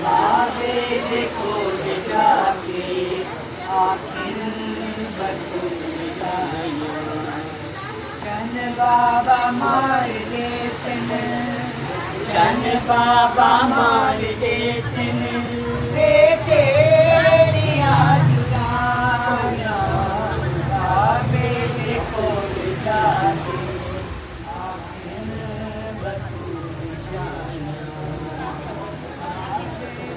बाबे देखो जाके आखिर बतूल जाया चन बाबा मार दे सिन चन बाबा मार दे सिन बेटे रिया जुदाया बाबे देखो जाके आखिर बतूल जाया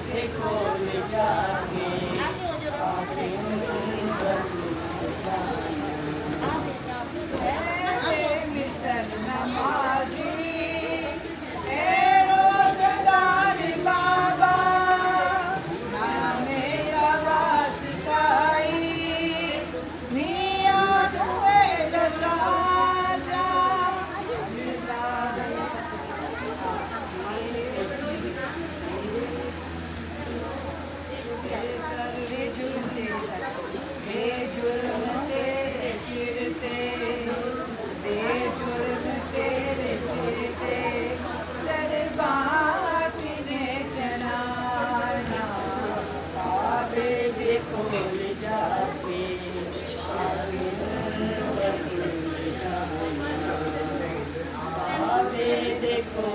देखो जाके आखिर बतूल जाया मिसल नमाजी रोजगार बाबा ना मेरा वास्ताई मियां दुए दसाजा बेजुर्म तेरे सिर ते बेजुर्म तेरे सिर ते दरबार किने चलाना बाबे देखो जाके आखिर बतूल जाया बाबे देखो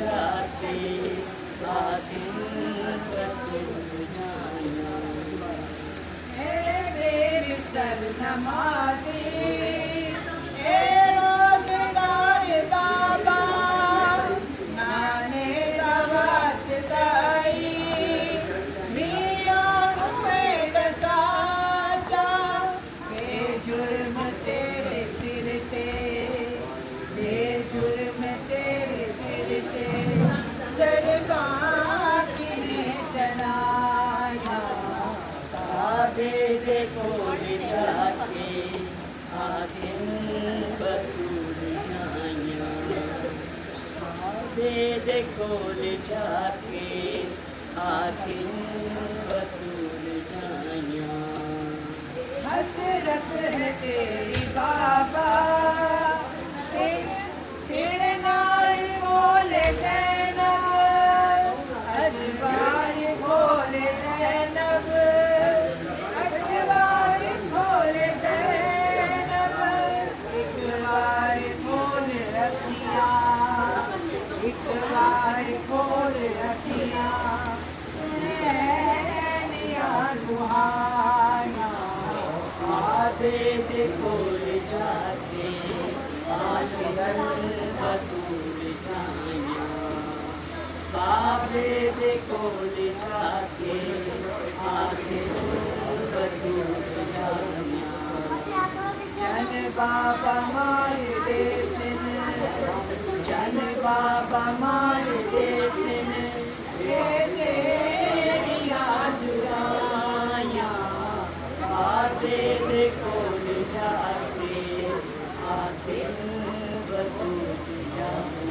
जाके आखिर बतूल जाया सर नमाजी रोजगार बाबा नाने वास्ताई मियां हुए दसाजा बेजुर्म तेरे सिर ते बेजुर्म तेरे सिर ते दरबार किने चलाया बाबे देखो जाके आखिर बतूल जाया बाबे देखो जाके आखिर बतूल जाया हसरत है तेरी बाबा तेरे नाल बोले ज़ैनब अजवार बोले ज़ैनब खोल रखिया दुहाना बाबे देखो जाके आखिर बतूल जाया बाबे देखो जाके आखिर बतूल जाया जन बाबा मार दे सिन जन बाबा मार दे सिन तेरिया जुराया बाबे देखो जाके आखिर बतूल जाया